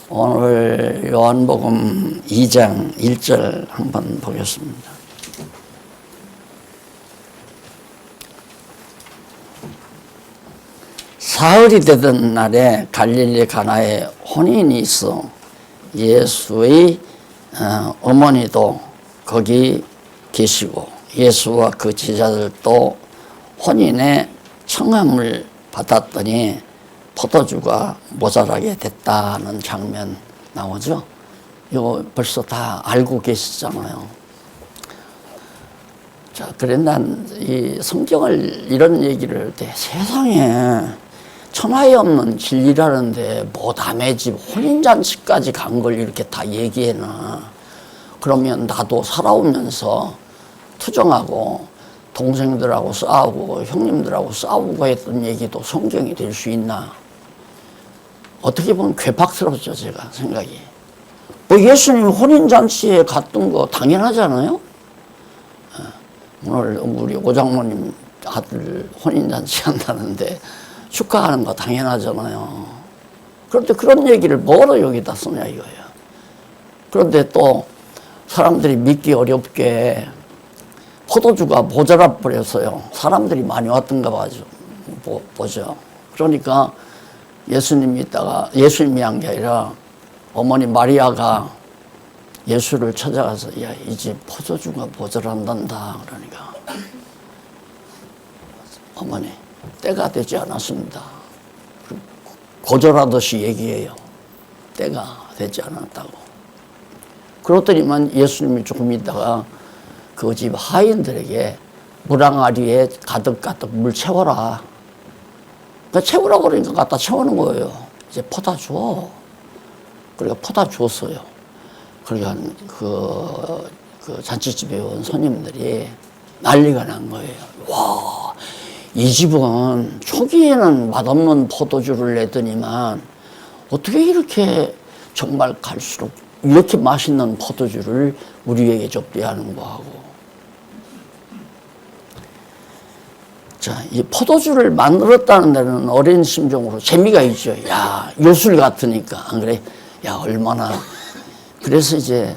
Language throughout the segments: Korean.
오늘 요한복음 2장 1절 한번 보겠습니다. 사흘이 되던 날에 갈릴리 가나에 혼인이 있어 예수의 어머니도 거기 계시고 예수와 그 제자들도 혼인의 청함을 받았더니 포도주가 모자라게 됐다는 장면 나오죠. 이거 벌써 다 알고 계시잖아요. 자, 그래 난 이 성경을 이런 얘기를 할 때 세상에 천하에 없는 진리라는데 뭐 남의 집 혼인잔치까지 간 걸 이렇게 다 얘기해놔. 그러면 나도 살아오면서 투정하고 동생들하고 싸우고 형님들하고 싸우고 했던 얘기도 성경이 될 수 있나? 어떻게 보면 괴팍스럽죠, 제가 생각이. 뭐 예수님 혼인잔치에 갔던 거 당연하잖아요. 오늘 우리 오장모님 아들 혼인잔치 한다는데 축하하는 거 당연하잖아요. 그런데 그런 얘기를 뭐로 여기다 쓰냐 이거예요. 그런데 또 사람들이 믿기 어렵게 포도주가 모자라 버렸어요. 사람들이 많이 왔던가 보죠. 그러니까 예수님이 한 게 아니라 어머니 마리아가 예수를 찾아가서 야, 이제 포도주가 모자란단다. 그러니까 어머니 때가 되지 않았습니다. 거절하듯이 얘기해요. 때가 되지 않았다고. 그렇더니만 예수님이 조금 있다가 그 집 하인들에게 물항아리에 가득 물 채워라. 그러니까 채우라고 그러니까 갖다 채우는 거예요. 이제 퍼다 줘. 그러니까 퍼다 줬어요. 그러니까 그 잔치집에 온 손님들이 난리가 난 거예요. 와, 이 집은 초기에는 맛없는 포도주를 내더니만 어떻게 이렇게 정말 갈수록 이렇게 맛있는 포도주를 우리에게 접대하는 거 하고. 자, 이 포도주를 만들었다는 데는 어린 심정으로 재미가 있죠. 야, 요술 같으니까. 안 그래? 야, 얼마나. 그래서 이제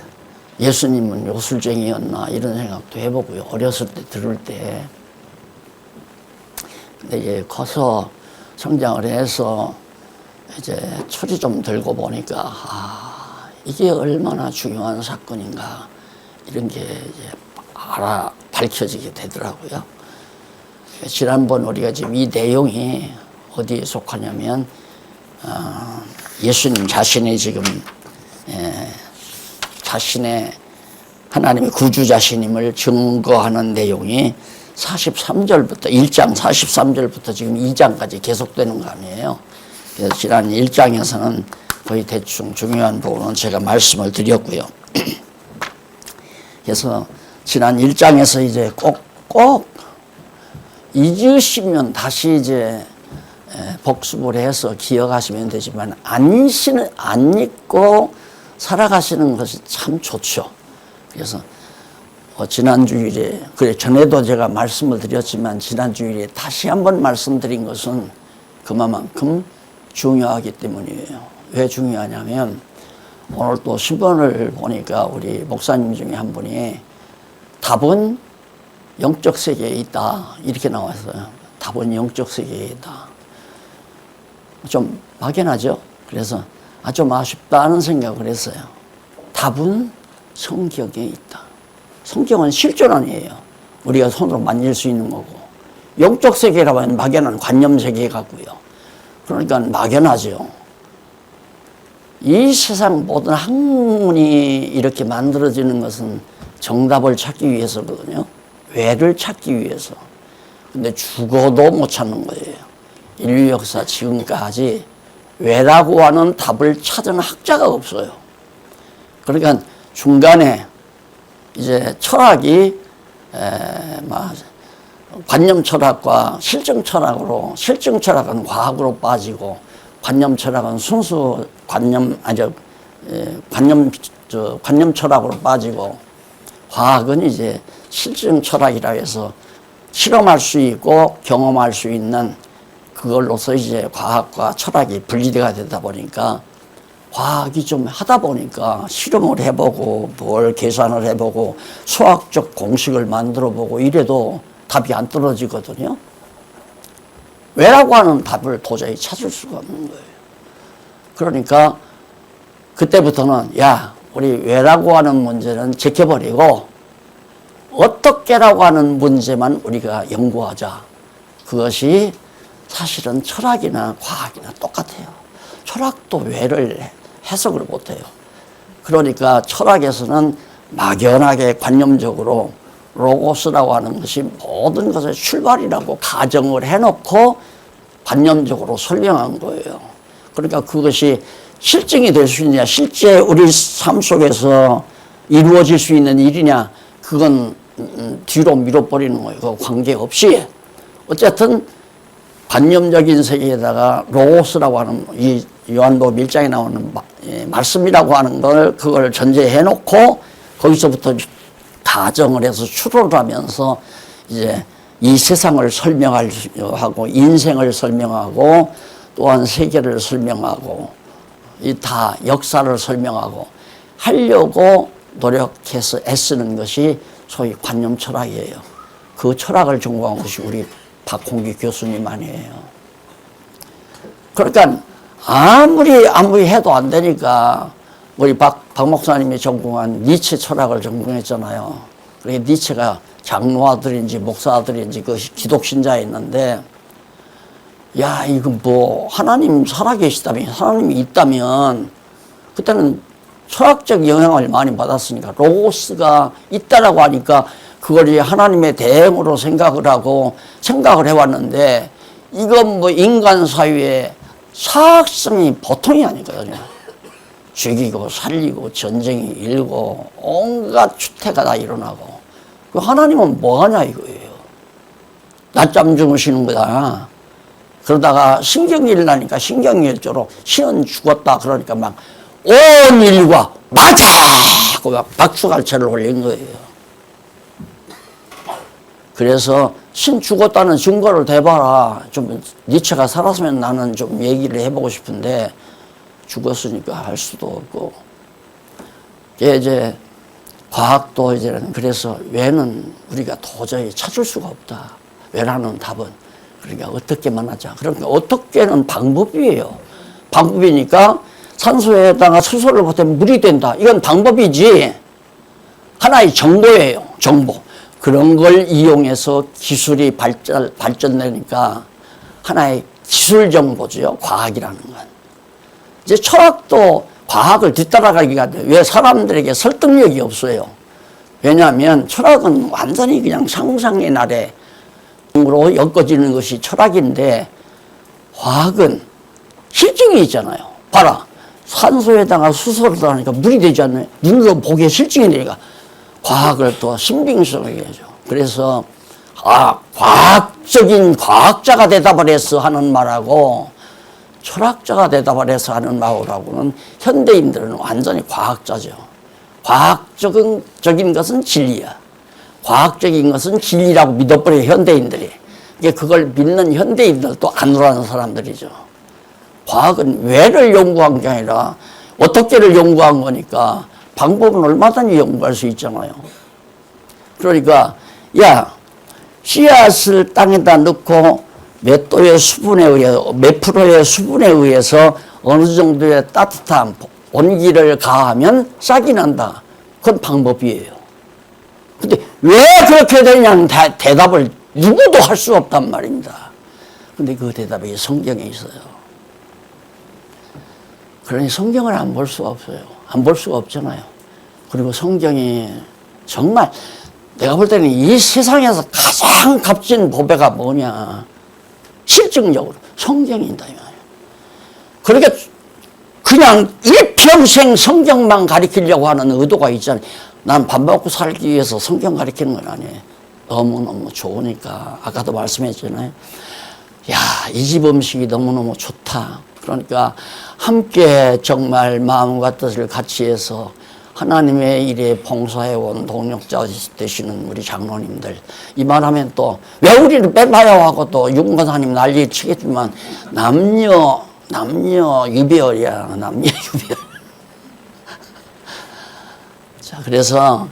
예수님은 요술쟁이였나 이런 생각도 해보고요. 어렸을 때 들을 때. 근데 이제 커서 성장을 해서 이제 철이 좀 들고 보니까, 이게 얼마나 중요한 사건인가 이런 게 이제 밝혀지게 되더라고요. 지난번 우리가 지금 이 내용이 어디에 속하냐면 예수님 자신이 지금 자신의 하나님의 구주자신임을 증거하는 내용이 43절부터 1장 43절부터 지금 2장까지 계속되는 거 아니에요. 그래서 지난 1장에서는 거의 대충 중요한 부분은 제가 말씀을 드렸고요. 그래서 지난 1장에서 이제 꼭 잊으시면 다시 이제 복습을 해서 기억하시면 되지만 안 잊고 살아가시는 것이 참 좋죠. 그래서 지난 주일에 전에도 제가 말씀을 드렸지만 지난 주일에 다시 한번 말씀드린 것은 그만큼 중요하기 때문이에요. 왜 중요하냐면 오늘 또 신문을 보니까 우리 목사님 중에 한 분이 답은 영적 세계에 있다 이렇게 나왔어요. 답은 영적 세계에 있다. 좀 막연하죠. 그래서 좀 아쉽다는 생각을 했어요. 답은 성경에 있다. 성경은 실존 아니에요. 우리가 손으로 만질 수 있는 거고. 영적 세계라고 하면 막연한 관념 세계 같고요. 그러니까 막연하죠. 이 세상 모든 학문이 이렇게 만들어지는 것은 정답을 찾기 위해서거든요. 왜를 찾기 위해서. 근데 죽어도 못 찾는 거예요. 인류 역사 지금까지 왜라고 하는 답을 찾은 학자가 없어요. 그러니까 중간에 이제 철학이 관념 철학과 실증 철학으로, 실증 철학은 과학으로 빠지고 관념 철학은 순수 관념 철학으로 빠지고 과학은 이제 실증 철학이라 해서 실험할 수 있고 경험할 수 있는 그걸로서 이제 과학과 철학이 분리가 되다 보니까 과학이 좀 하다 보니까 실험을 해보고 뭘 계산을 해보고 수학적 공식을 만들어보고 이래도 답이 안 떨어지거든요. 왜라고 하는 답을 도저히 찾을 수가 없는 거예요. 그러니까 그때부터는 야, 우리 왜라고 하는 문제는 제껴버리고 어떻게라고 하는 문제만 우리가 연구하자. 그것이 사실은 철학이나 과학이나 똑같아요. 철학도 왜를 해석을 못해요. 그러니까 철학에서는 막연하게 관념적으로 로고스라고 하는 것이 모든 것의 출발이라고 가정을 해놓고 관념적으로 설명한 거예요. 그러니까 그것이 실증이 될 수 있느냐, 실제 우리 삶 속에서 이루어질 수 있는 일이냐, 그건 뒤로 밀어버리는 거예요. 그 관계없이. 어쨌든 관념적인 세계에다가 로고스라고 하는 이 요한복음 1장에 나오는 말씀이라고 하는 걸 그걸 전제해 놓고 거기서부터 가정을 해서 추론을 하면서 이제 이 세상을 설명하고 인생을 설명하고 또한 세계를 설명하고 이 다 역사를 설명하고 하려고 노력해서 애쓰는 것이 소위 관념 철학이에요. 그 철학을 전공한 것이 우리 박홍기 교수님 아니에요. 그러니까 아무리 해도 안 되니까 우리 박 목사님이 전공한 니체 철학을 전공했잖아요. 그게 니체가 장로아들인지 목사아들인지 그 기독신자에 있는데 야, 이거 뭐 하나님 살아계시다면 하나님이 있다면 그때는 철학적 영향을 많이 받았으니까 로고스가 있다라고 하니까 그걸 하나님의 대행으로 생각을 하고 생각을 해왔는데 이건 뭐 인간 사회의 사학성이 보통이 아니거든요. 죽이고 살리고 전쟁이 일고 온갖 추태가 다 일어나고 그 하나님은 뭐 하냐 이거예요. 낮잠 주무시는 거다. 그러다가 신경일 나니까 신경일조로 신은 죽었다 그러니까 막 온 인류가 맞아! 하고 막 박수갈채를 올린 거예요. 그래서 신 죽었다는 증거를 대봐라. 좀 니체가 살았으면 나는 좀 얘기를 해보고 싶은데 죽었으니까 할 수도 없고. 이제 과학도 이제는 그래서 왜는 우리가 도저히 찾을 수가 없다. 왜라는 답은. 그러니까 어떻게만 하자. 그러니까 어떻게는 방법이에요. 방법이니까 산소에다가 수소를 보태면 물이 된다. 이건 방법이지. 하나의 정보예요. 정보. 그런 걸 이용해서 기술이 발전되니까 하나의 기술 정보죠. 과학이라는 건. 이제 철학도 과학을 뒤따라가기가 돼요. 왜 사람들에게 설득력이 없어요. 왜냐하면 철학은 완전히 그냥 상상의 나래 으로 엮어지는 것이 철학인데 과학은 실증이 있잖아요. 봐라. 산소에다가 수소를 더하니까 물이 되지 않나요? 눈으로 보기에 실증이 되니까 과학을 또 신빙성하게 해줘. 그래서 과학적인 과학자가 대답을 해서 하는 말하고 철학자가 대답을 해서 하는 말하고는 현대인들은 완전히 과학자죠. 과학적인 것은 진리야. 과학적인 것은 진리라고 믿어버려요, 현대인들이. 이게 그걸 믿는 현대인들도 아니라는 사람들이죠. 과학은 왜를 연구한 게 아니라 어떻게를 연구한 거니까 방법은 얼마든지 연구할 수 있잖아요. 그러니까 야, 씨앗을 땅에다 넣고 몇 도의 수분에 의해서 몇 프로의 수분에 의해서 어느 정도의 따뜻한 온기를 가하면 싹이 난다. 그건 방법이에요. 근데 왜 그렇게 되냐는 대답을 누구도 할 수 없단 말입니다. 근데 그 대답이 성경에 있어요. 그러니 성경을 안 볼 수가 없어요. 안 볼 수가 없잖아요. 그리고 성경이 정말 내가 볼 때는 이 세상에서 가장 값진 보배가 뭐냐. 실증적으로 성경이다. 그러니까 그냥 일평생 성경만 가르치려고 하는 의도가 있잖아요. 난 밥 먹고 살기 위해서 성경 가르치는 건 아니에요. 너무너무 좋으니까. 아까도 말씀했잖아요. 야, 이 집 음식이 너무너무 좋다. 그러니까 함께 정말 마음과 뜻을 같이 해서 하나님의 일에 봉사해온 동력자 되시는 우리 장로님들. 이 말하면 또 왜 우리를 빼봐요 하고 또 윤건사님 난리 치겠지만 남녀 남녀 유별이야. 남녀 유별. 자, 그래서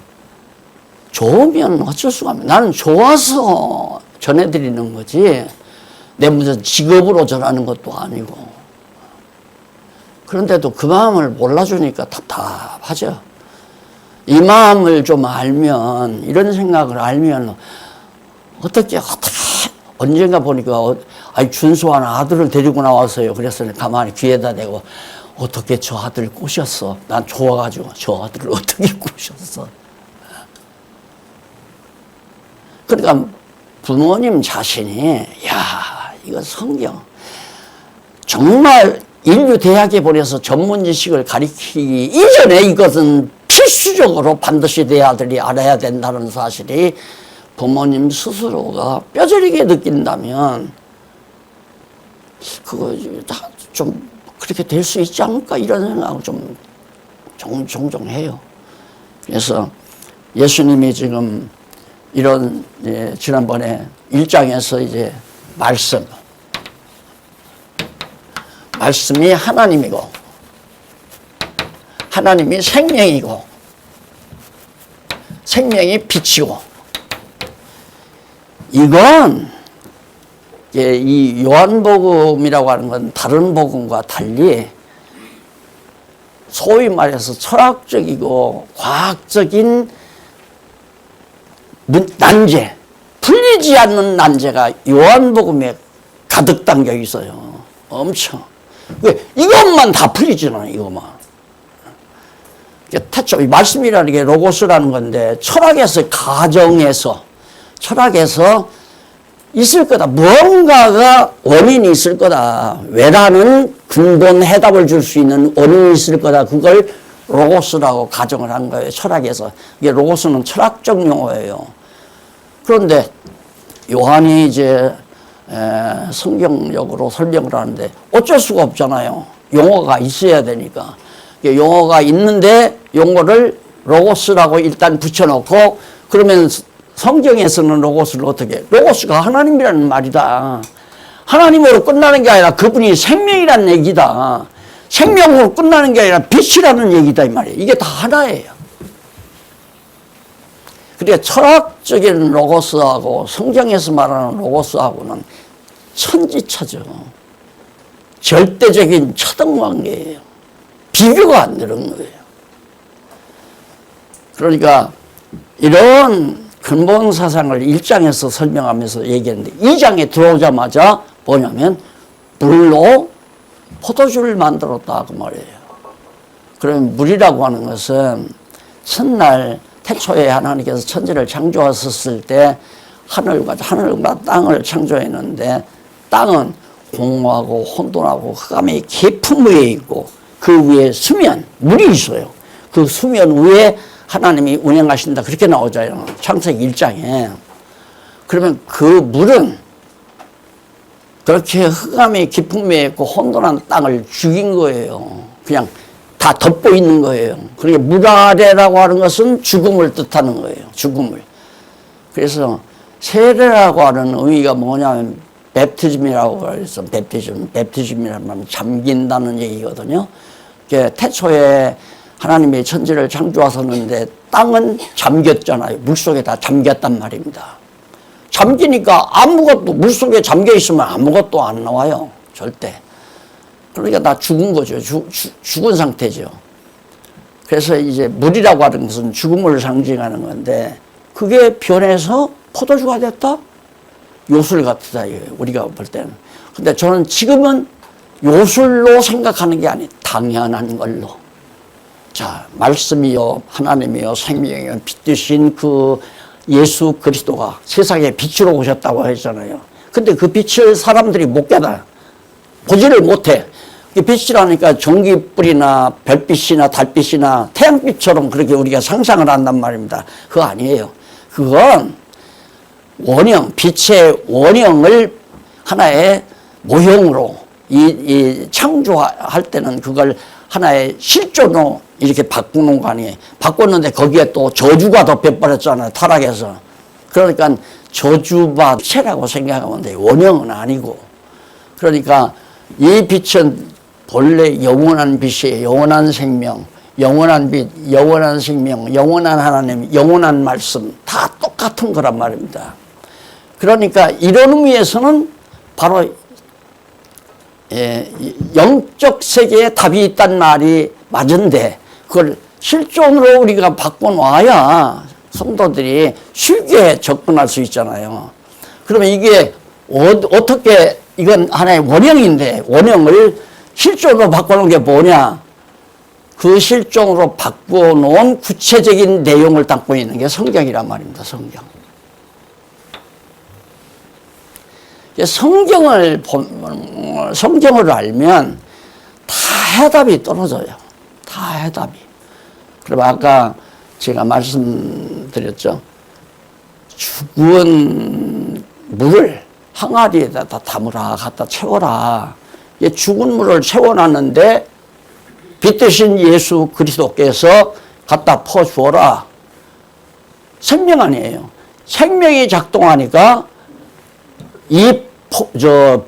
좋으면 어쩔 수가 없네. 나는 좋아서 전해드리는 거지 내 무슨 직업으로 전하는 것도 아니고. 그런데도 그 마음을 몰라주니까 답답하죠. 이 마음을 좀 알면, 이런 생각을 알면 어떻게 언젠가 보니까 준수한 아들을 데리고 나왔어요. 그래서 가만히 귀에다 대고 어떻게 저 아들 꼬셨어? 난 좋아가지고 저 아들을 어떻게 꼬셨어? 그러니까 부모님 자신이 야 이거 성경 정말 인류 대학에 보내서 전문 지식을 가르치기 이전에 이것은 필수적으로 반드시 내 아들이 알아야 된다는 사실이 부모님 스스로가 뼈저리게 느낀다면 그거 다 좀 그렇게 될 수 있지 않을까 이런 생각을 좀 종종 해요. 그래서 예수님이 지금 이런 지난번에 1장에서 이제 말씀이 하나님이고 하나님이 생명이고 생명이 빛이고 이건 이 요한복음이라고 하는 건 다른 복음과 달리 소위 말해서 철학적이고 과학적인 난제, 풀리지 않는 난제가 요한복음에 가득 담겨 있어요. 엄청. 이것만 다 풀리잖아요, 이것만. 태초, 말씀이라는 게 로고스라는 건데, 철학에서 있을 거다. 무언가가 원인이 있을 거다. 왜라는 근본 해답을 줄 수 있는 원인이 있을 거다. 그걸 로고스라고 가정을 한 거예요. 철학에서. 이게 로고스는 철학적 용어예요. 그런데 요한이 이제 성경적으로 설명을 하는데 어쩔 수가 없잖아요. 용어가 있어야 되니까. 용어가 있는데 용어를 로고스라고 일단 붙여놓고 그러면 성경에서는 로고스를 어떻게 해? 로고스가 하나님이라는 말이다. 하나님으로 끝나는 게 아니라 그분이 생명이라는 얘기다. 생명으로 끝나는 게 아니라 빛이라는 얘기다 이 말이에요. 이게 다 하나예요. 그러니까 철학적인 로고스하고 성경에서 말하는 로고스하고는 천지차죠. 절대적인 초등관계예요. 비교가 안 되는 거예요. 그러니까 이런 근본 사상을 1장에서 설명하면서 얘기했는데 2장에 들어오자마자 뭐냐면 물로 포도주를 만들었다 그 말이에요. 그러면 물이라고 하는 것은 첫날 태초에 하나님께서 천지를 창조하셨을 때 하늘과 땅을 창조했는데 땅은 공허하고 혼돈하고 흑암의 깊은 위에 있고 그 위에 수면, 물이 있어요. 그 수면 위에 하나님이 운행하신다 그렇게 나오잖아요. 창세기 1장에. 그러면 그 물은 그렇게 흑암의 깊은 위에 있고 혼돈한 땅을 죽인 거예요. 그냥 다 덮고 있는 거예요. 그러니까 물 아래라고 하는 것은 죽음을 뜻하는 거예요. 죽음을. 그래서 세례라고 하는 의미가 뭐냐면 베프티즘이라고 해서 베프티즘이라는 말은 잠긴다는 얘기거든요. 태초에 하나님의 천지를 창조하셨는데 땅은 잠겼잖아요. 물속에 다 잠겼단 말입니다. 잠기니까 아무것도 물속에 잠겨 있으면 아무것도 안 나와요. 절대. 그러니까 다 죽은 거죠. 죽은 상태죠. 그래서 이제 물이라고 하는 것은 죽음을 상징하는 건데 그게 변해서 포도주가 됐다? 요술 같다 이거예요. 우리가 볼 때는. 근데 저는 지금은 요술로 생각하는 게 아니 당연한 걸로. 자, 말씀이요 하나님이요 생명이요 빛 되신 그 예수 그리스도가 세상에 빛으로 오셨다고 했잖아요. 근데 그 빛을 사람들이 못 깨달아. 보지를 못해. 빛이라니까 전기불이나 별빛이나 달빛이나 태양빛처럼 그렇게 우리가 상상을 한단 말입니다. 그거 아니에요. 그건 원형, 빛의 원형을 하나의 모형으로 이 창조할 때는 그걸 하나의 실존으로 이렇게 바꾸는 거 아니에요. 바꿨는데 거기에 또 저주가 덮여버렸잖아요. 타락해서. 그러니까 저주받체라고 생각하면 돼요. 원형은 아니고. 그러니까 이 빛은 본래 영원한 빛이에요. 영원한 생명, 영원한 빛, 영원한 생명, 영원한 하나님, 영원한 말씀 다 똑같은 거란 말입니다. 그러니까 이런 의미에서는 바로 영적 세계에 답이 있다는 말이 맞은데 그걸 실존으로 우리가 바꿔놔야 성도들이 쉽게 접근할 수 있잖아요. 그러면 이게 어떻게 이건 하나의 원형인데 원형을 실존으로 바꿔놓은 게 뭐냐? 그 실존으로 바꿔놓은 구체적인 내용을 담고 있는 게 성경이란 말입니다. 성경. 성경을 알면 다 해답이 떨어져요. 다 해답이. 그럼 아까 제가 말씀드렸죠. 죽은 물을 항아리에다 담으라, 갖다 채워라. 죽은 물을 채워놨는데 빛 대신 예수 그리스도께서 갖다 퍼주어라. 생명 아니에요. 생명이 작동하니까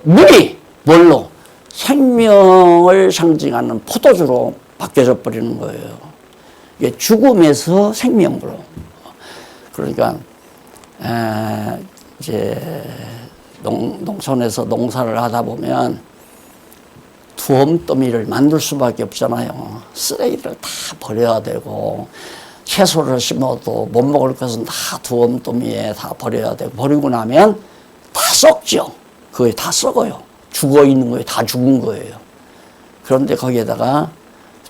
물이 뭘로? 생명을 상징하는 포도주로 바뀌어져 버리는 거예요. 이게 죽음에서 생명으로. 그러니까 이제 농촌에서 농사를 하다 보면 두엄더미를 만들 수밖에 없잖아요. 쓰레기를 다 버려야 되고 채소를 심어도 못 먹을 것은 다 두엄더미에 다 버려야 되고 버리고 나면 다 썩죠. 그게 다 썩어요. 죽어 있는 거에 다 죽은 거예요. 그런데 거기에다가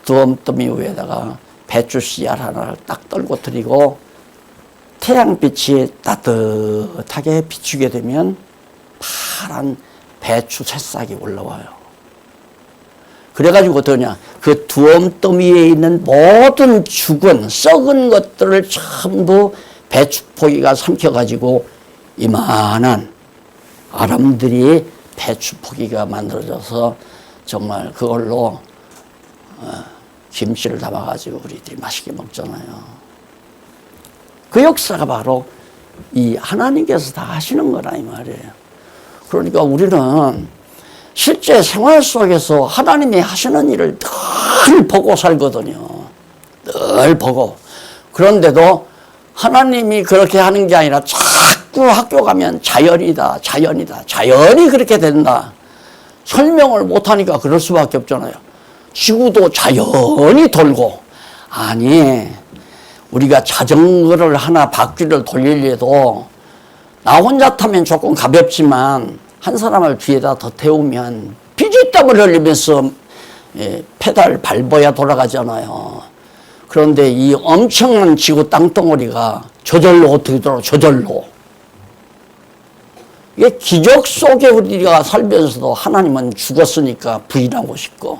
두엄더미 위에다가 배추 씨알 하나를 딱 떨궈뜨리고 태양빛이 따뜻하게 비추게 되면 파란 배추 새싹이 올라와요. 그래가지고 어떠냐? 그 두엄더미에 있는 모든 죽은 썩은 것들을 전부 배추포기가 삼켜가지고 이만한 아람들이 배추포기가 만들어져서 정말 그걸로 김치를 담아가지고 우리들이 맛있게 먹잖아요. 그 역사가 바로 이 하나님께서 다 하시는 거라 이 말이에요. 그러니까 우리는 실제 생활 속에서 하나님이 하시는 일을 늘 보고 살거든요. 늘 보고. 그런데도 하나님이 그렇게 하는 게 아니라 자꾸 학교 가면 자연이다, 자연이다, 자연이 그렇게 된다. 설명을 못하니까 그럴 수밖에 없잖아요. 지구도 자연이 돌고. 아니, 우리가 자전거를 하나 바퀴를 돌리려도 나 혼자 타면 조금 가볍지만 한 사람을 뒤에다 더 태우면 피지땀을 흘리면서 페달 밟아야 돌아가잖아요. 그런데 이 엄청난 지구 땅덩어리가 저절로 어떻게 돌아? 저절로. 이게 기적 속에 우리가 살면서도 하나님은 죽었으니까 부인하고 싶고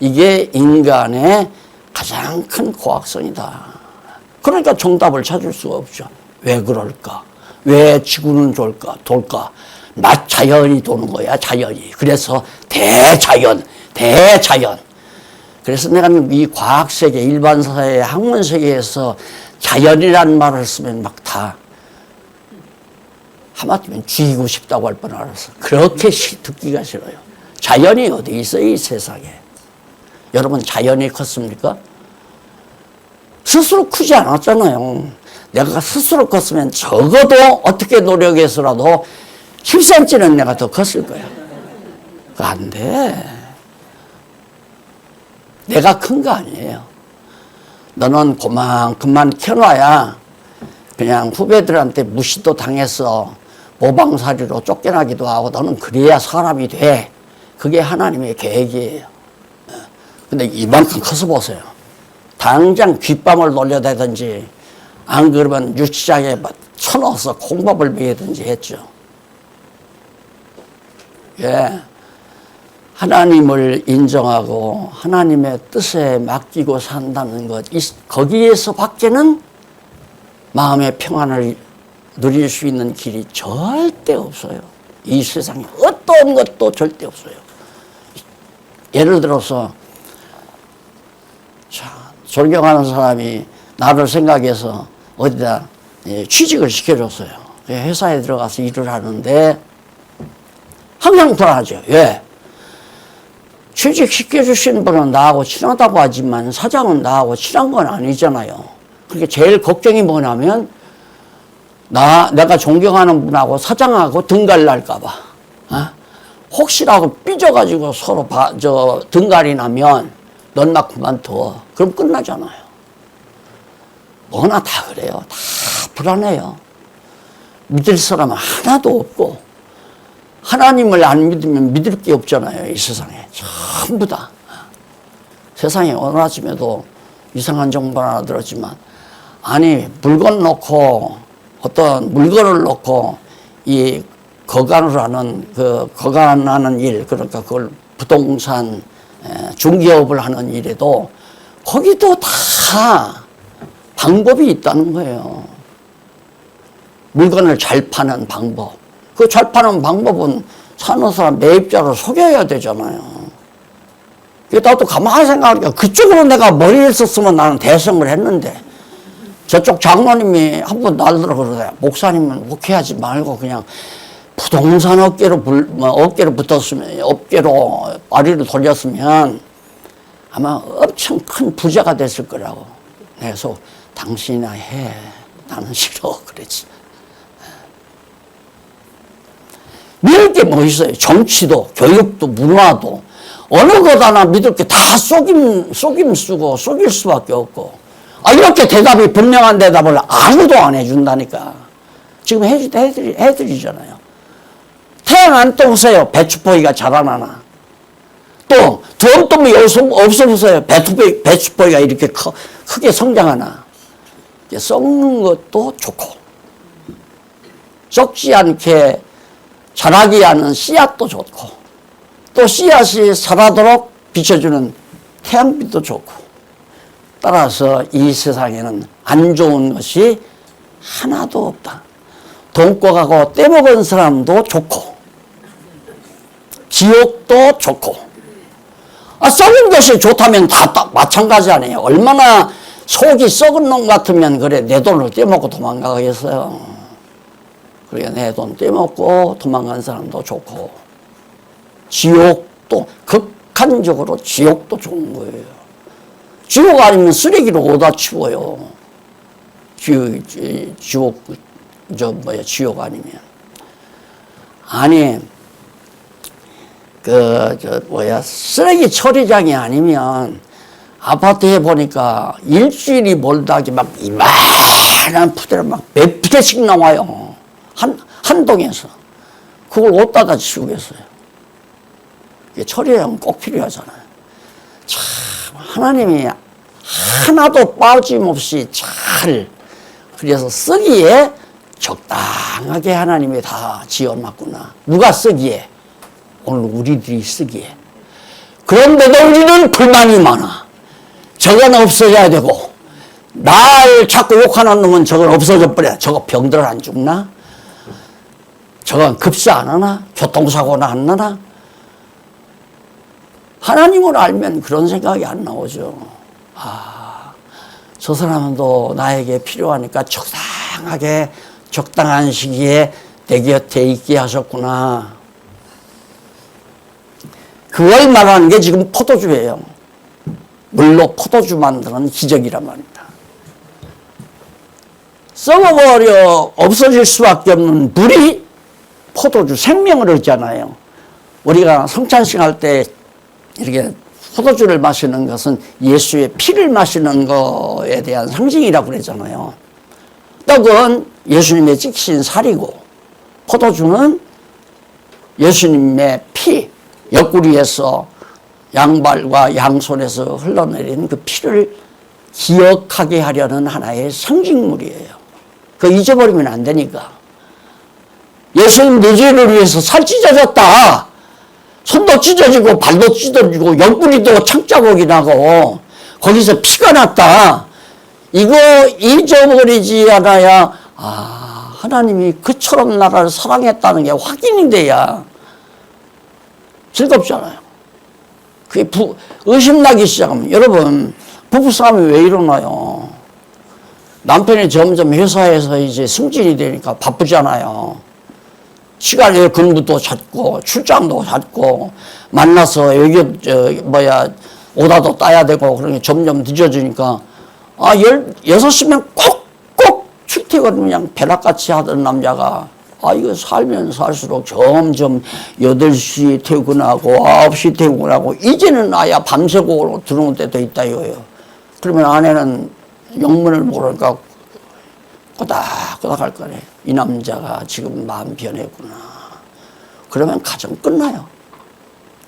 이게 인간의 가장 큰 고학성이다. 그러니까 정답을 찾을 수가 없죠. 왜 그럴까? 왜 지구는 돌까? 자연이 도는 거야, 자연이. 그래서 대자연. 그래서 내가 이 과학세계, 일반사회, 학문세계에서 자연이라는 말을 쓰면 막 다 하마터면 죽이고 싶다고 할 뻔 알았어. 그렇게 듣기가 싫어요. 자연이 어디 있어요, 이 세상에. 여러분, 자연이 컸습니까? 스스로 크지 않았잖아요. 내가 스스로 컸으면 적어도 어떻게 노력해서라도 10cm는 내가 더 컸을 거야. 안 돼. 내가 큰 거 아니에요. 너는 그만큼만 켜놔야 그냥 후배들한테 무시도 당해서 모방사리로 쫓겨나기도 하고 너는 그래야 사람이 돼. 그게 하나님의 계획이에요. 근데 이만큼 커서 보세요. 당장 귓밤을 놀려대든지 안 그러면 유치장에 쳐넣어서 콩밥을 먹이든지 했죠. 예. 하나님을 인정하고 하나님의 뜻에 맡기고 산다는 것, 거기에서 밖에는 마음의 평안을 누릴 수 있는 길이 절대 없어요. 이 세상에 어떤 것도 절대 없어요. 예를 들어서 존경하는 사람이 나를 생각해서 어디다 취직을 시켜줬어요. 회사에 들어가서 일을 하는데 항상 불안하죠. 왜? 취직시켜주신 분은 나하고 친하다고 하지만 사장은 나하고 친한 건 아니잖아요. 그러니까 제일 걱정이 뭐냐면 내가 존경하는 분하고 사장하고 등갈 날까봐. 어? 혹시라도 삐져가지고 서로 등갈이 나면 넌 나 그만둬. 그럼 끝나잖아요. 뭐나 다 그래요. 다 불안해요. 믿을 사람은 하나도 없고 하나님을 안 믿으면 믿을 게 없잖아요. 이 세상에 전부 다. 세상에 어느 아침에도 이상한 정보 하나 들었지만 아니 물건 놓고 어떤 물건을 놓고 이 거간을 하는 거간하는 일, 그러니까 그걸 부동산 중개업을 하는 일에도 거기도 다 방법이 있다는 거예요. 물건을 잘 파는 방법. 그 잘 파는 방법은 사는 사람 매입자를 속여야 되잖아요. 나도 가만히 생각하니까 그쪽으로 내가 머리를 썼으면 나는 대성을 했는데 저쪽 장로님이 한 번 날더러 그러세요. 목사님은 목회하지 말고 그냥 부동산 업계로 붙었으면, 업계로 머리를 돌렸으면 아마 엄청 큰 부자가 됐을 거라고. 그래서 당신이나 해. 나는 싫어. 그랬지. 믿을 게 뭐 있어요. 정치도, 교육도, 문화도. 어느 것 하나 믿을 게 다 속임 쓰고 속일 수밖에 없고. 이렇게 대답이 분명한 대답을 아무도 안 해준다니까. 지금 해드리잖아요. 태양 안 떠보세요. 배추포기가 자라나나. 또, 두엄tom이 없어보세요. 배추포기가 이렇게 크게 성장하나. 썩는 것도 좋고, 썩지 않게 자라게 하는 씨앗도 좋고, 또 씨앗이 자라도록 비춰주는 태양빛도 좋고, 따라서 이 세상에는 안 좋은 것이 하나도 없다. 돈꿔가고 떼먹은 사람도 좋고, 지옥도 좋고, 썩은 것이 좋다면 다 마찬가지 아니에요. 얼마나 속이 썩은 놈 같으면 그래 내 돈을 떼먹고 도망가겠어요. 그러니까 내 돈 떼먹고 도망간 사람도 좋고, 지옥도 극한적으로 지옥도 좋은 거예요. 지옥 아니면 쓰레기로 오다 치워요. 지옥 아니면. 아니, 쓰레기 처리장이 아니면 아파트에 보니까 일주일이 멀다기 막 이만한 푸대를 막 몇 푸대씩 나와요. 한 동에서. 그걸 어디다가 치우겠어요. 처리장은 꼭 필요하잖아요. 참, 하나님이 하나도 빠짐없이 잘, 그래서 쓰기에 적당하게 하나님이 다 지어놨구나. 누가 쓰기에? 오늘 우리들이 쓰기에. 그런데도 우리는 불만이 많아. 저건 없어져야 되고, 날 자꾸 욕하는 놈은 저건 없어져 버려. 저거 병들 안 죽나? 저건 급수 안 하나? 교통사고나 안 나나? 하나님을 알면 그런 생각이 안 나오죠. 저 사람도 나에게 필요하니까 적당하게, 적당한 시기에 내 곁에 있게 하셨구나. 그걸 말하는 게 지금 포도주예요. 물로 포도주 만드는 기적이란 말입니다. 썩어버려 없어질 수밖에 없는 물이 포도주, 생명을 얻잖아요. 우리가 성찬식 할 때 이렇게 포도주를 마시는 것은 예수의 피를 마시는 거에 대한 상징이라고 그러잖아요. 떡은 예수님의 찍힌 살이고, 포도주는 예수님의 피, 옆구리에서 양발과 양손에서 흘러내린 그 피를 기억하게 하려는 하나의 상징물이에요. 그거 잊어버리면 안 되니까. 예수님 내 죄를 위해서 살 찢어졌다. 손도 찢어지고 발도 찢어지고 옆구리도 창자국이 나고 거기서 피가 났다. 이거 잊어버리지 않아야 하나님이 그처럼 나를 사랑했다는 게 확인이 돼야 즐겁잖아요. 그게 의심나기 시작하면, 여러분 부부싸움이 왜 일어나요? 남편이 점점 회사에서 이제 승진이 되니까 바쁘잖아요. 시간에 근무도 찾고 출장도 찾고 만나서 여기 오다도 따야 되고 그런 게 점점 늦어지니까 6시면 꼭꼭 출퇴근을 그냥 벼락같이 하던 남자가 이거 살면 살수록 점점 8시 퇴근하고 9시 퇴근하고 이제는 아야 밤새고 들어오는 때도 있다 이거예요. 그러면 아내는 영문을 모르니까 꼬닥꼬닥 할 거네. 이 남자가 지금 마음 변했구나. 그러면 가정 끝나요.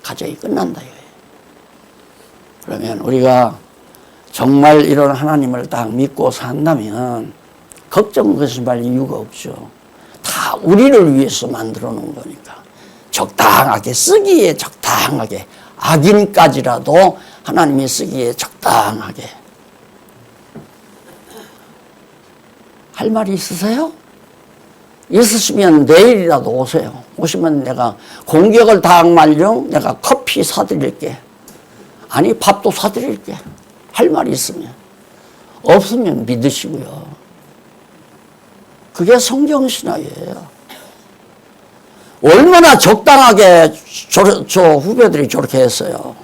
가정이 끝난다 이거예요. 그러면 우리가 정말 이런 하나님을 딱 믿고 산다면 걱정 거심할 이유가 없죠. 다 우리를 위해서 만들어 놓은 거니까. 적당하게 쓰기에 적당하게 악인까지라도 하나님이 쓰기에 적당하게. 할 말이 있으세요? 있으시면 내일이라도 오세요. 오시면 내가 공격을 당말령 내가 커피 사드릴게. 아니 밥도 사드릴게. 할 말이 있으면. 없으면 믿으시고요. 그게 성경신화예요. 얼마나 적당하게 저 후배들이 저렇게 했어요.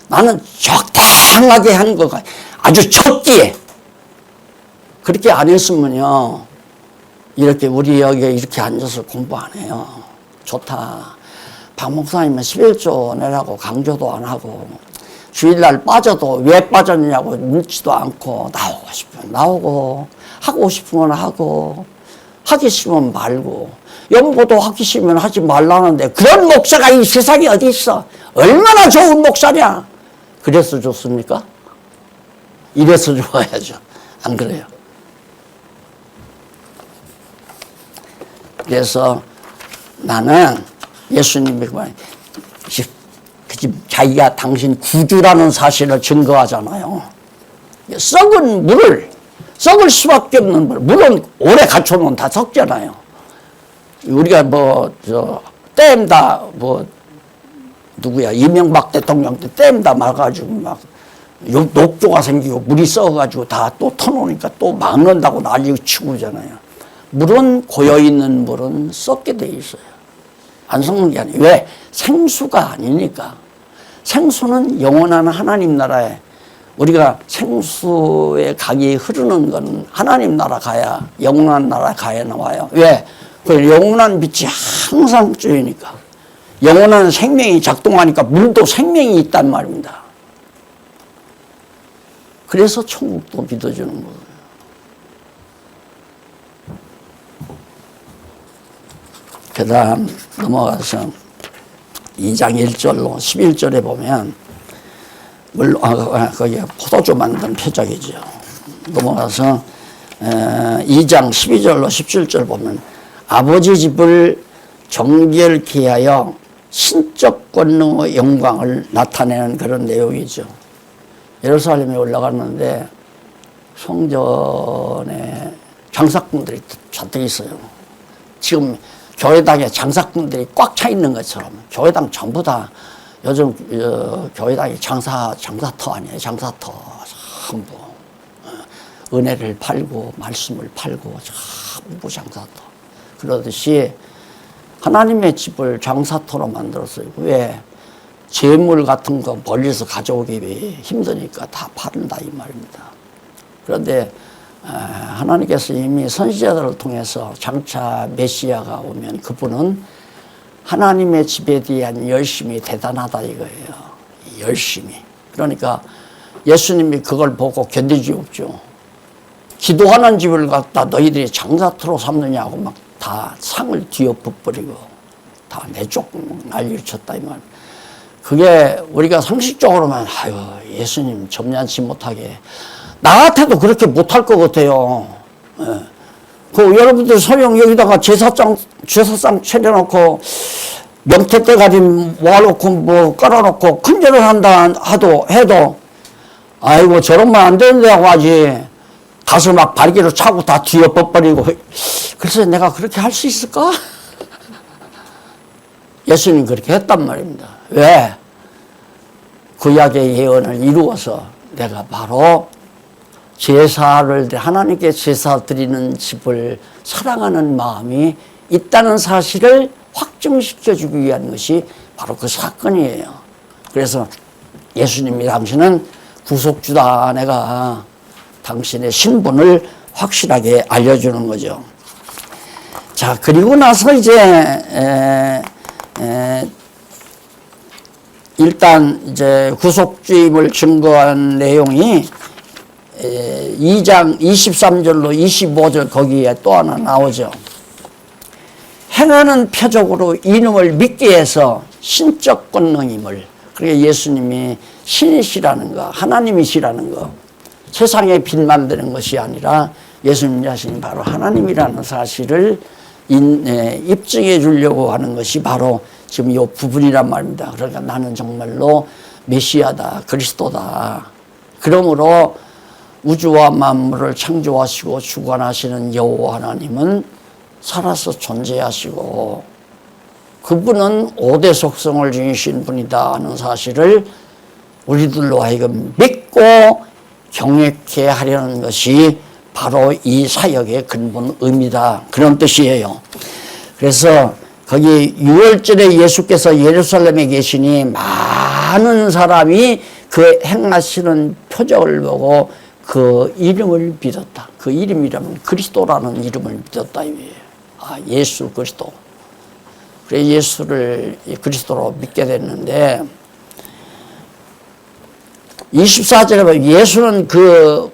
나는 적당하게 하는 거가 아주 적기에. 그렇게 안 했으면요. 이렇게 우리 여기에 이렇게 앉아서 공부 안 해요. 좋다. 박 목사님은 11조 내라고 강조도 안 하고 주일날 빠져도 왜 빠졌냐고 묻지도 않고 나오고 싶으면 나오고 하고 싶으면 하고 하기 싫으면 말고 연보도 하기 싫으면 하지 말라는데 그런 목사가 이 세상에 어디 있어? 얼마나 좋은 목사냐? 그래서 좋습니까? 이래서 좋아야죠. 안 그래요? 그래서 나는 예수님이 자기가 당신 구주라는 사실을 증거하잖아요. 썩은 물을, 썩을 수밖에 없는 물, 물은 오래 갖춰놓으면 다 썩잖아요. 우리가 댐다, 누구야, 이명박 대통령 때 댐다 막아가지고 막 녹조가 생기고 물이 썩어가지고 다 또 터놓으니까 또 막는다고 난리 치고 그러잖아요. 물은 고여있는 물은 썩게 돼 있어요. 안 썩는 게 아니에요. 왜? 생수가 아니니까. 생수는 영원한 하나님 나라에 우리가 생수의 강이 흐르는 건 하나님 나라 가야 영원한 나라 가야 나와요. 왜? 그 영원한 빛이 항상 쬐니까. 영원한 생명이 작동하니까 물도 생명이 있단 말입니다. 그래서 천국도 믿어주는 거예요. 그 다음 넘어가서 2장 1절로 11절에 보면 물론 거기 포도주 만든 표적이죠. 넘어가서 2장 12절로 17절 보면 아버지 집을 정결케 하여 신적 권능의 영광을 나타내는 그런 내용이죠. 예루살렘에 올라갔는데 성전에 장사꾼들이 잔뜩 있어요. 지금 교회당에 장사꾼들이 꽉 차 있는 것처럼 교회당 전부 다 요즘 교회당이 장사터 아니에요. 장사터 전부 은혜를 팔고 말씀을 팔고 전부 장사터. 그러듯이 하나님의 집을 장사터로 만들었어요. 왜? 재물 같은 거 멀리서 가져오기 힘드니까 다 팔는다 이 말입니다. 그런데 하나님께서 이미 선지자들을 통해서 장차 메시아가 오면 그분은 하나님의 집에 대한 열심이 대단하다 이거예요. 열심이. 그러니까 예수님이 그걸 보고 견디지 없죠. 기도하는 집을 갖다 너희들이 장사터로 삼느냐고 막 다 상을 뒤엎어버리고 다 내쪽 난리를 쳤다 이 말. 그게 우리가 상식적으로만 아유 예수님 점잖지 못하게 나 같아도 그렇게 못할 것 같아요. 예. 그 여러분들 설령 여기다가 제사상 차려놓고 명태 대가리 모아놓고 깔아놓고 큰절을 한다 해도 아이고 저런 말 안 되는데 하고 하지. 가서 막 발기로 차고 다 뒤엎어버리고 그래서 내가 그렇게 할 수 있을까? 예수님 그렇게 했단 말입니다. 왜? 구약의 예언을 이루어서 내가 바로 하나님께 제사 드리는 집을 사랑하는 마음이 있다는 사실을 확증시켜주기 위한 것이 바로 그 사건이에요. 그래서 예수님이 당신은 구속주다. 내가 당신의 신분을 확실하게 알려주는 거죠. 자, 그리고 나서 이제 일단 이제 구속주임을 증거한 내용이 2장 23절로 25절 거기에 또 하나 나오죠. 행하는 표적으로 이놈을 믿게 해서 신적 권능임을. 그러니까 예수님이 신이시라는 거, 하나님이시라는 거, 세상에 빛만 되는 것이 아니라 예수님 자신이 바로 하나님이라는 사실을 입증해 주려고 하는 것이 바로 지금 이 부분이란 말입니다. 그러니까 나는 정말로 메시아다, 그리스도다. 그러므로 우주와 만물을 창조하시고 주관하시는 여호와 하나님은 살아서 존재하시고 그분은 5대 속성을 지니신 분이다 하는 사실을 우리들로 하여금 믿고 경외케 하려는 것이 바로 이 사역의 근본 의미다. 그런 뜻이에요. 그래서 거기 6월절에 예수께서 예루살렘에 계시니 많은 사람이 그 행하시는 표적을 보고 그 이름을 믿었다. 그 이름이라면 그리스도라는 이름을 믿었다. 아, 예수 그리스도. 그래 예수를 그리스도로 믿게 됐는데 24절에 보면 예수는 그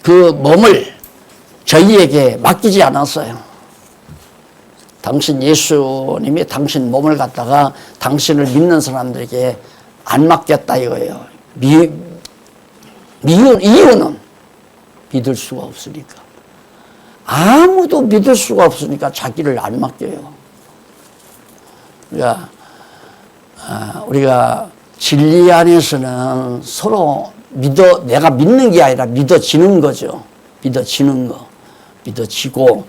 몸을 저희에게 맡기지 않았어요. 당신 예수님이 당신 몸을 갖다가 당신을 믿는 사람들에게 안 맡겼다 이거예요. 이유는 믿을 수가 없으니까. 아무도 믿을 수가 없으니까 자기를 안 맡겨요. 우리가 진리 안에서는 서로 내가 믿는 게 아니라 믿어지는 거죠. 믿어지는 거. 믿어지고,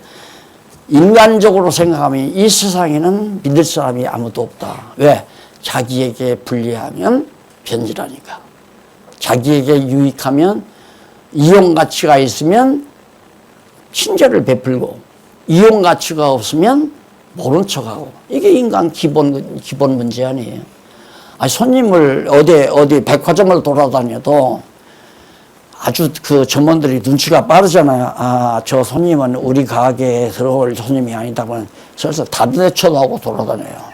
인간적으로 생각하면 이 세상에는 믿을 사람이 아무도 없다. 왜? 자기에게 불리하면 변질하니까. 자기에게 유익하면 이용 가치가 있으면 친절을 베풀고, 이용 가치가 없으면 모른 척하고. 이게 인간 기본 문제 아니에요. 아니, 손님을 어디 백화점을 돌아다녀도 아주 그 점원들이 눈치가 빠르잖아요. 아, 저 손님은 우리 가게에 들어올 손님이 아니다. 그러면 슬슬 다들 쳐다보고 돌아다녀요.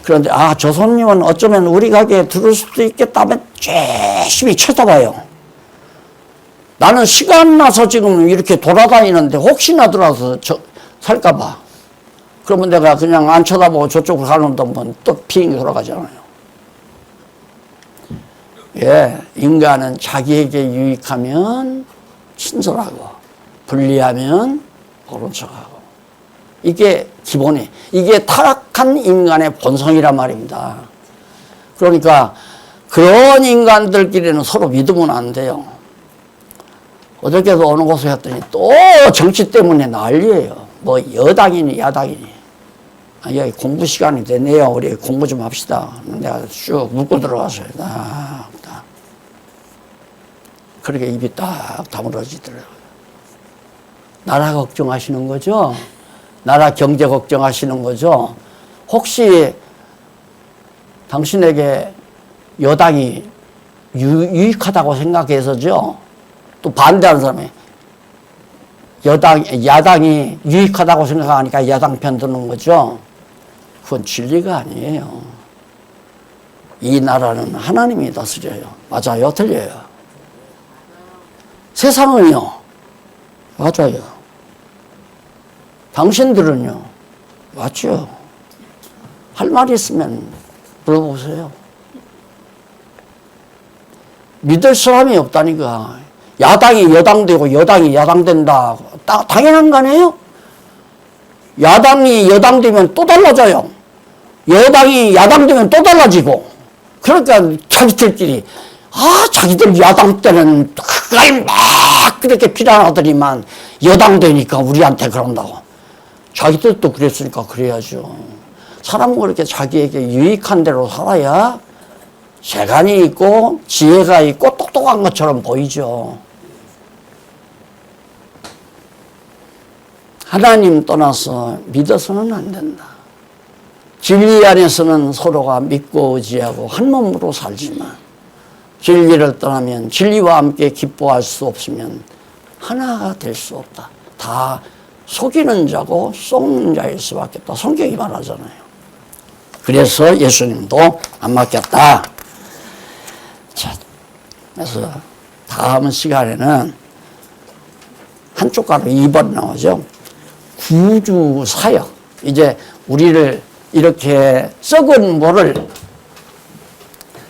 그런데 아, 저 손님은 어쩌면 우리 가게에 들어올 수도 있겠다면 쬐심히 쳐다봐요. 나는 시간 나서 지금 이렇게 돌아다니는데 혹시나 들어와서 살까봐. 그러면 내가 그냥 안 쳐다보고 저쪽으로 가는 동안 또 핑 돌아가잖아요. 예, 인간은 자기에게 유익하면 친절하고 불리하면 모른 척하고. 이게 기본이, 이게 타락한 인간의 본성이란 말입니다. 그러니까 그런 인간들끼리는 서로 믿으면 안 돼요. 어저께도 어느 곳에 갔더니 또 정치 때문에 난리예요. 뭐 여당이니 야당이니. 아, 여기 공부 시간이 됐네요. 우리 공부 좀 합시다. 내가 쭉 묻고 들어가서요. 그렇게 입이 딱 다물어지더라고요. 나라 걱정하시는 거죠? 나라 경제 걱정하시는 거죠? 혹시 당신에게 여당이 유익하다고 생각해서죠? 또 반대하는 사람이 야당이 유익하다고 생각하니까 야당 편 드는 거죠? 그건 진리가 아니에요. 이 나라는 하나님이 다스려요. 맞아요? 틀려요? 세상은요? 맞아요. 당신들은요? 맞죠? 할 말이 있으면 물어보세요. 믿을 사람이 없다니까. 야당이 여당되고 여당이 야당된다. 당연한 거 아니에요? 야당이 여당되면 또 달라져요. 여당이 야당되면 또 달라지고. 그러니까 자기들끼리 자기들 야당 때는 그걸 막 그렇게 비난하더니만 여당 되니까 우리한테 그런다고. 자기들도 그랬으니까 그래야죠. 사람은 그렇게 자기에게 유익한 대로 살아야 재간이 있고 지혜가 있고 똑똑한 것처럼 보이죠. 하나님 떠나서 믿어서는 안 된다. 진리 안에서는 서로가 믿고 의지하고 한 몸으로 살지만 진리를 떠나면 진리와 함께 기뻐할 수 없으면 하나가 될 수 없다. 다 속이는 자고 속는 자일 수밖에 없다. 성경이 말하잖아요. 그래서 예수님도 안 맡겼다. 자, 그래서 다음 시간에는 한쪽 가로 2번 나오죠. 구주 사역. 이제 우리를 이렇게 썩은 물을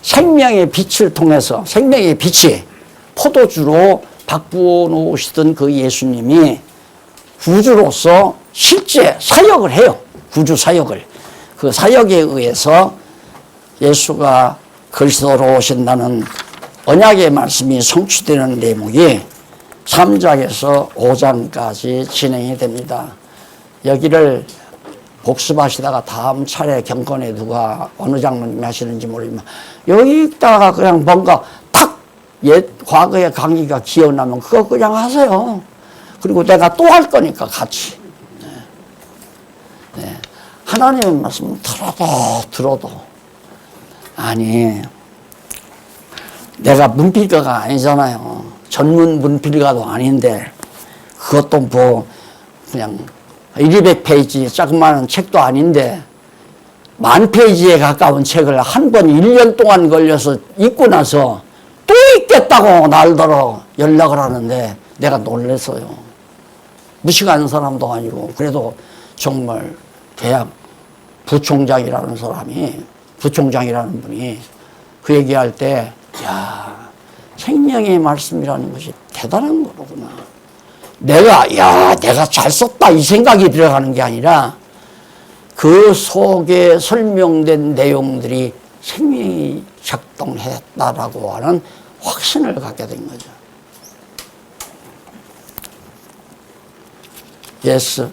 생명의 빛을 통해서 생명의 빛이 포도주로 바꾸어 놓으시던 그 예수님이 구주로서 실제 사역을 해요. 구주 사역을. 그 사역에 의해서 예수가 그리스도로 오신다는 언약의 말씀이 성취되는 대목이 3장에서 5장까지 진행이 됩니다. 여기를 복습하시다가 다음 차례 경건에 누가 어느 장로님이 하시는지 모르지만 여기다가 그냥 뭔가 탁 옛 과거의 강의가 기억나면 그거 그냥 하세요. 그리고 내가 또 할 거니까 같이. 네. 하나님의 말씀 들어도 아니 내가 문필가가 아니잖아요. 전문 문필가도 아닌데 그것도 뭐 그냥 200페이지 조그마한 책도 아닌데 10,000페이지에 가까운 책을 한 번 1년 동안 걸려서 읽고 나서 또 읽겠다고 날더러 연락을 하는데 내가 놀랐어요. 무식한 사람도 아니고 그래도 정말 대학 부총장이라는 분이 그 얘기할 때 야, 생명의 말씀이라는 것이 대단한 거로구나. 내가 잘 썼다 이 생각이 들어가는 게 아니라 그 속에 설명된 내용들이 생명이 작동했다라고 하는 확신을 갖게 된 거죠. 예수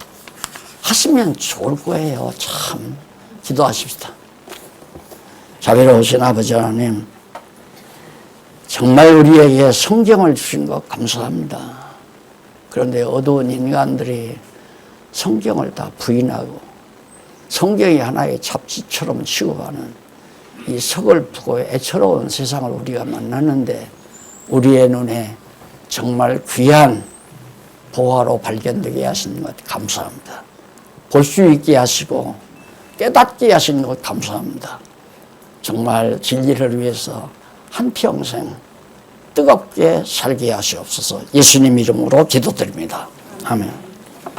하시면 좋을 거예요. 참 기도하십시다. 자비로우신 아버지 하나님, 정말 우리에게 성경을 주신 것 감사합니다. 그런데 어두운 인간들이 성경을 다 부인하고 성경이 하나의 잡지처럼 취급하는 이 서글프고 애처로운 세상을 우리가 만났는데 우리의 눈에 정말 귀한 보화로 발견되게 하시는 것 감사합니다. 볼 수 있게 하시고 깨닫게 하시는 것 감사합니다. 정말 진리를 위해서 한평생 뜨겁게 살게 하시옵소서. 예수님 이름으로 기도드립니다. 아멘.